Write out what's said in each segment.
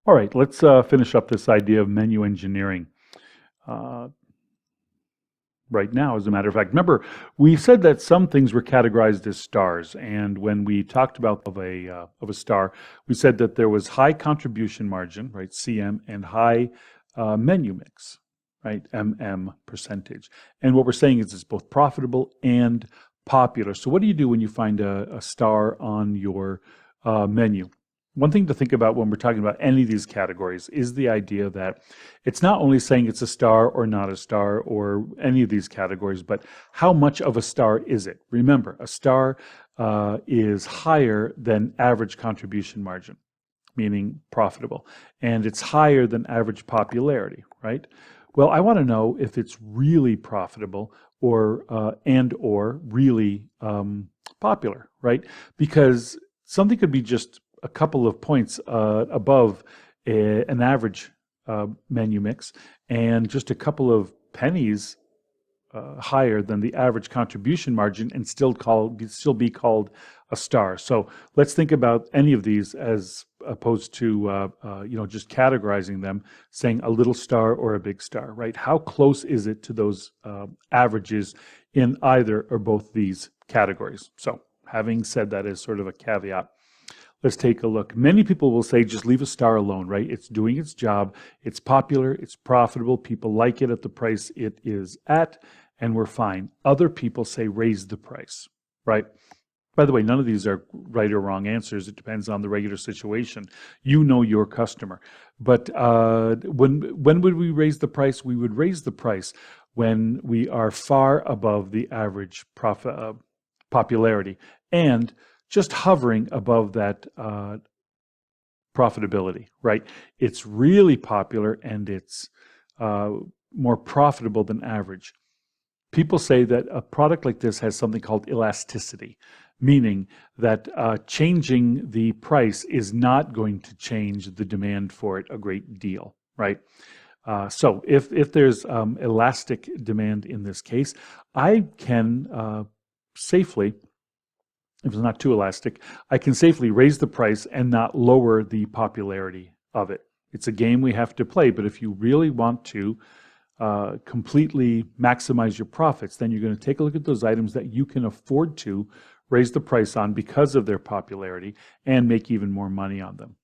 All right, let's finish up this idea of menu engineering uh, right now, as a matter of fact. Remember, we said that some things were categorized as stars, and when we talked about of a star, we said that there was high contribution margin, right, CM, and high menu mix, right, MM percentage. And what we're saying is it's both profitable and popular. So what do you do when you find a star on your menu? One thing to think about when we're talking about any of these categories is the idea that it's not only saying it's a star or not a star or any of these categories, but how much of a star is it? Remember, a star is higher than average contribution margin, meaning profitable, and it's higher than average popularity, right? Well, I want to know if it's really profitable or really popular, right? Because something could be just a couple of points above an average menu mix and just a couple of pennies higher than the average contribution margin and still be called a star. So let's think about any of these as opposed to just categorizing them, saying a little star or a big star, right? How close is it to those averages in either or both these categories? So having said that as sort of a caveat, let's take a look. Many people will say just leave a star alone, right? It's doing its job. It's popular. It's profitable. People like it at the price it is at, and we're fine. Other people say raise the price, right? By the way, none of these are right or wrong answers. It depends on the regular situation. You know your customer. But when would we raise the price? We would raise the price when we are far above the average popularity and just hovering above that profitability, right? It's really popular and it's more profitable than average. People say that a product like this has something called elasticity, meaning that changing the price is not going to change the demand for it a great deal, right? So if there's elastic demand in this case, I can safely, if it's not too elastic, I can safely raise the price and not lower the popularity of it. It's a game we have to play, but if you really want to completely maximize your profits, then you're going to take a look at those items that you can afford to raise the price on because of their popularity and make even more money on them.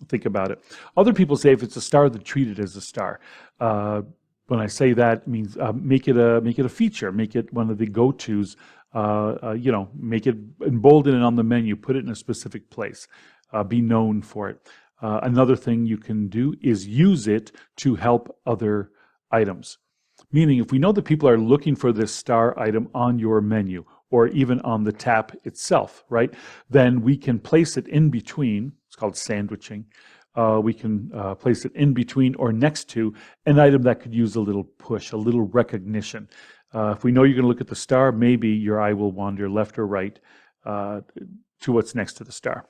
Think about it. Other people say if it's a star, then treat it as a star. When I say that, it means make it a feature, make it one of the go-tos. Make it embolden it on the menu, put it in a specific place, be known for it. Another thing you can do is use it to help other items. Meaning, if we know that people are looking for this star item on your menu or even on the tap itself, right, then we can place it in between. It's called sandwiching. We can place it in between or next to an item that could use a little push, a little recognition. If we know you're going to look at the star, maybe your eye will wander left or right to what's next to the star.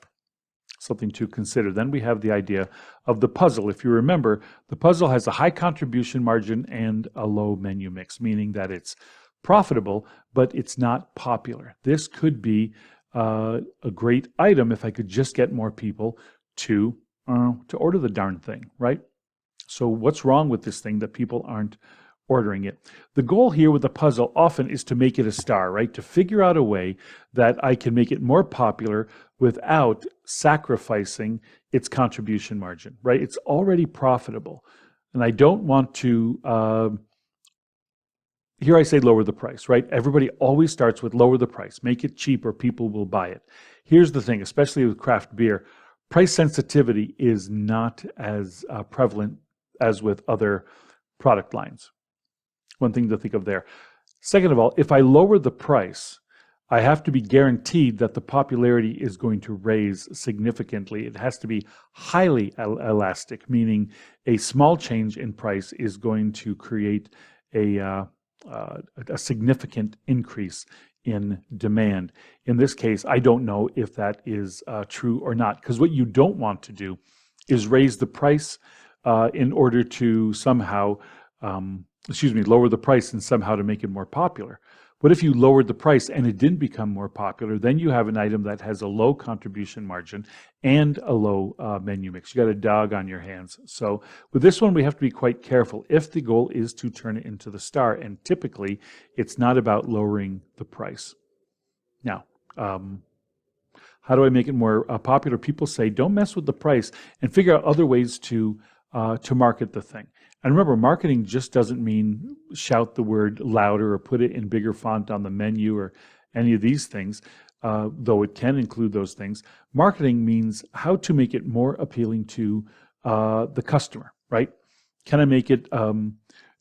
Something to consider. Then we have the idea of the puzzle. If you remember, the puzzle has a high contribution margin and a low menu mix, meaning that it's profitable, but it's not popular. This could be a great item if I could just get more people to order the darn thing, right? So what's wrong with this thing that people aren't ordering it? The goal here with the puzzle often is to make it a star, right? To figure out a way that I can make it more popular without sacrificing its contribution margin, right? It's already profitable. And I don't want to, here I say lower the price, right? Everybody always starts with lower the price, make it cheaper, people will buy it. Here's the thing, especially with craft beer, price sensitivity is not as prevalent as with other product lines. One thing to think of there. Second of all, if I lower the price, I have to be guaranteed that the popularity is going to raise significantly. It has to be highly elastic, meaning a small change in price is going to create a significant increase in demand. In this case, I don't know if that is true or not, because what you don't want to do is raise the price in order to somehow lower the price and somehow to make it more popular. What if you lowered the price and it didn't become more popular? Then you have an item that has a low contribution margin and a low menu mix. You got a dog on your hands. So with this one, we have to be quite careful if the goal is to turn it into the star. And typically, it's not about lowering the price. Now, how do I make it more popular? People say, don't mess with the price and figure out other ways to market the thing. And remember, marketing just doesn't mean shout the word louder or put it in bigger font on the menu or any of these things, though it can include those things. Marketing means how to make it more appealing to the customer, right? Can I make it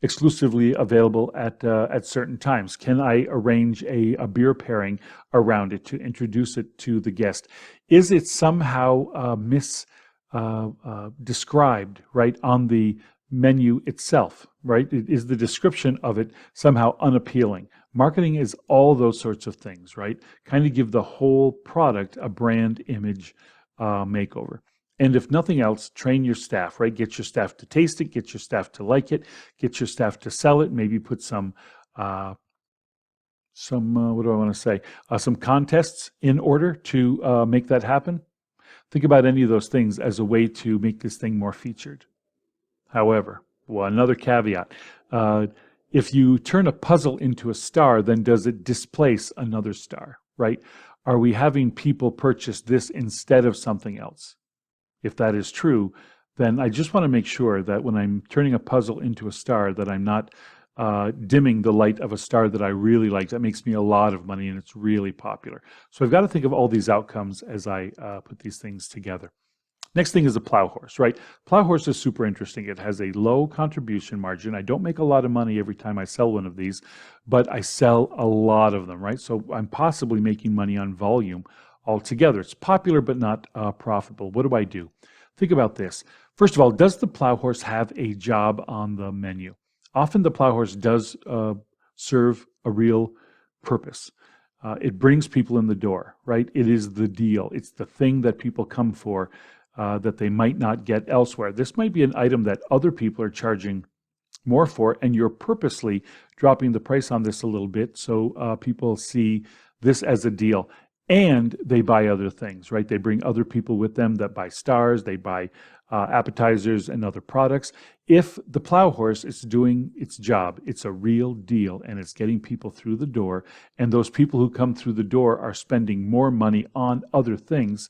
exclusively available at certain times? Can I arrange a beer pairing around it to introduce it to the guest? Is it somehow described, right, on the menu itself, right? Is the description of it somehow unappealing? Marketing is all those sorts of things, right? Kind of give the whole product a brand image makeover. And if nothing else, train your staff, right? Get your staff to taste it, get your staff to like it, get your staff to sell it, maybe put some what do I want to say? Some contests in order to make that happen. Think about any of those things as a way to make this thing more featured. However, well, another caveat, if you turn a puzzle into a star, then does it displace another star, right? Are we having people purchase this instead of something else? If that is true, then I just want to make sure that when I'm turning a puzzle into a star, that I'm not dimming the light of a star that I really like. That makes me a lot of money and it's really popular. So I've got to think of all these outcomes as I put these things together. Next thing is a plow horse, right? Plow horse is super interesting. It has a low contribution margin. I don't make a lot of money every time I sell one of these, but I sell a lot of them, right? So I'm possibly making money on volume altogether. It's popular, but not profitable. What do I do? Think about this. First of all, does the plow horse have a job on the menu? Often the plow horse does serve a real purpose. It brings people in the door, right? It is the deal. It's the thing that people come for that they might not get elsewhere. This might be an item that other people are charging more for, and you're purposely dropping the price on this a little bit so people see this as a deal. And they buy other things, right? They bring other people with them that buy stars, they buy appetizers and other products. If the plow horse is doing its job, it's a real deal and it's getting people through the door, and those people who come through the door are spending more money on other things,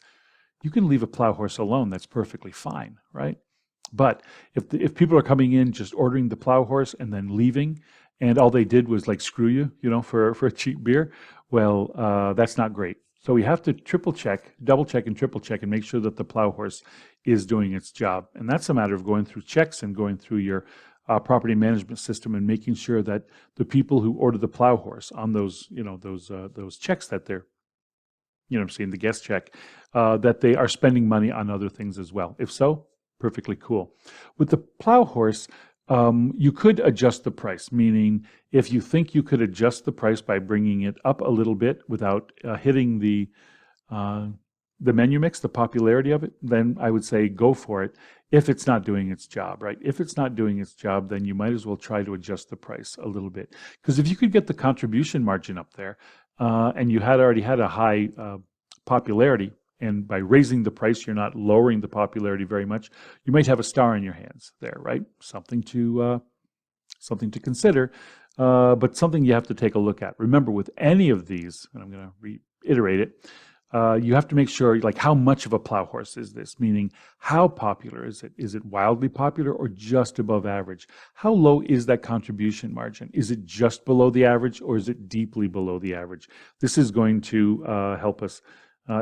you can leave a plow horse alone. That's perfectly fine, right? But if people are coming in just ordering the plow horse and then leaving, and all they did was like screw you, for a cheap beer, well, that's not great. So we have to double check and triple check and make sure that the plow horse is doing its job. And that's a matter of going through checks and going through your property management system and making sure that the people who order the plow horse on those checks that they're, seeing the guest check, that they are spending money on other things as well. If so, perfectly cool. With the plow horse, you could adjust the price, meaning if you think you could adjust the price by bringing it up a little bit without hitting the menu mix, the popularity of it, then I would say go for it if it's not doing its job, right? If it's not doing its job, then you might as well try to adjust the price a little bit. Because if you could get the contribution margin up there and you had already had a high popularity, and by raising the price, you're not lowering the popularity very much, you might have a star in your hands there, right? Something to consider, but something you have to take a look at. Remember, with any of these, and I'm going to reiterate it, you have to make sure, like, how much of a plow horse is this? Meaning, how popular is it? Is it wildly popular or just above average? How low is that contribution margin? Is it just below the average or is it deeply below the average? This is going to help us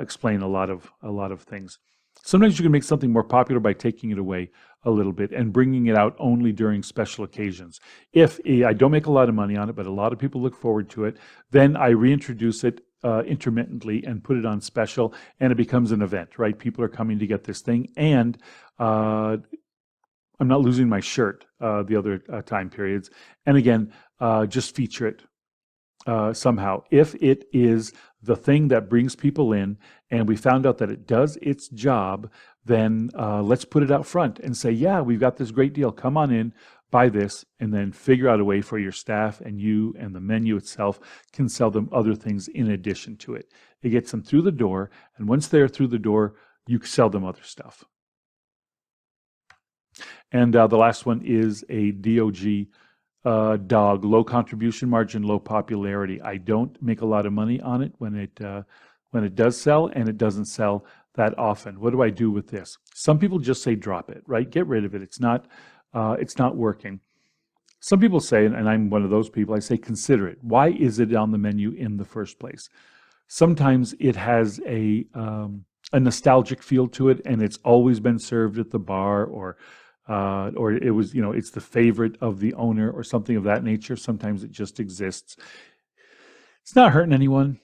explain a lot of things. Sometimes you can make something more popular by taking it away a little bit and bringing it out only during special occasions. If I don't make a lot of money on it, but a lot of people look forward to it, then I reintroduce it intermittently and put it on special, and it becomes an event, right? People are coming to get this thing, and I'm not losing my shirt the other time periods. And again, just feature it somehow. If it is the thing that brings people in and we found out that it does its job, then let's put it out front and say, yeah, we've got this great deal. Come on in, buy this, and then figure out a way for your staff and you and the menu itself can sell them other things in addition to it. It gets them through the door, and once they're through the door, you sell them other stuff. And the last one is a DOG dog, low contribution margin, low popularity. I don't make a lot of money on it when it does sell, and it doesn't sell that often. What do I do with this? Some people just say drop it, right? Get rid of it. It's not working. Some people say, and I'm one of those people, I say consider it. Why is it on the menu in the first place? Sometimes it has a nostalgic feel to it, and it's always been served at the bar, or it was, it's the favorite of the owner or something of that nature. Sometimes it just exists. It's not hurting anyone.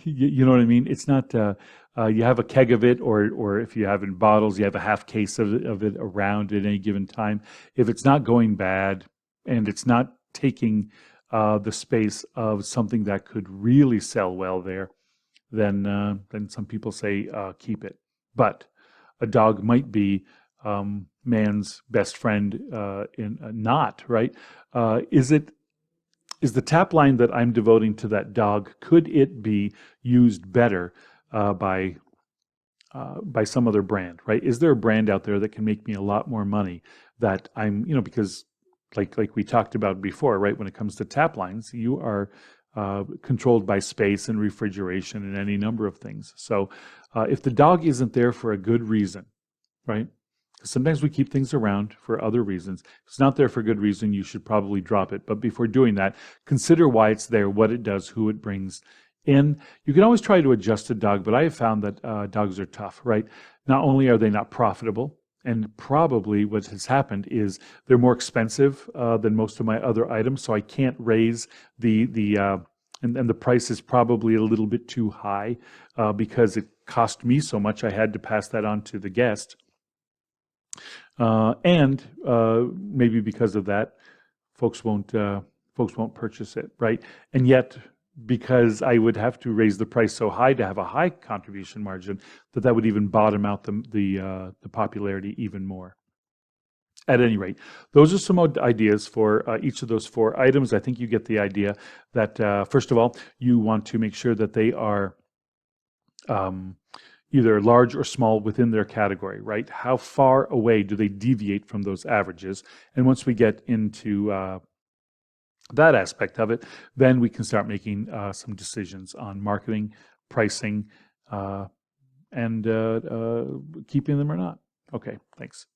You know what I mean? It's not, you have a keg of it, or if you have in bottles, you have a half case of it around at any given time. If it's not going bad and it's not taking the space of something that could really sell well there, then some people say keep it. But a dog might be man's best friend not, right? Is the tap line that I'm devoting to that dog, could it be used better by some other brand, right? Is there a brand out there that can make me a lot more money that I'm, because like we talked about before, right? When it comes to tap lines, you are controlled by space and refrigeration and any number of things. So if the dog isn't there for a good reason, right? Sometimes we keep things around for other reasons. If it's not there for a good reason, you should probably drop it. But before doing that, consider why it's there, what it does, who it brings in. You can always try to adjust a dog, but I have found that dogs are tough, right? Not only are they not profitable, and probably what has happened is they're more expensive than most of my other items, so I can't raise and the price is probably a little bit too high because it cost me so much. I had to pass that on to the guest. And maybe because of that, folks won't purchase it, right? And yet, because I would have to raise the price so high to have a high contribution margin, that would even bottom out the popularity even more. At any rate, those are some ideas for each of those 4 items. I think you get the idea that first of all, you want to make sure that they are either large or small within their category, right? How far away do they deviate from those averages? And once we get into that aspect of it, then we can start making some decisions on marketing, pricing, and keeping them or not. Okay, thanks.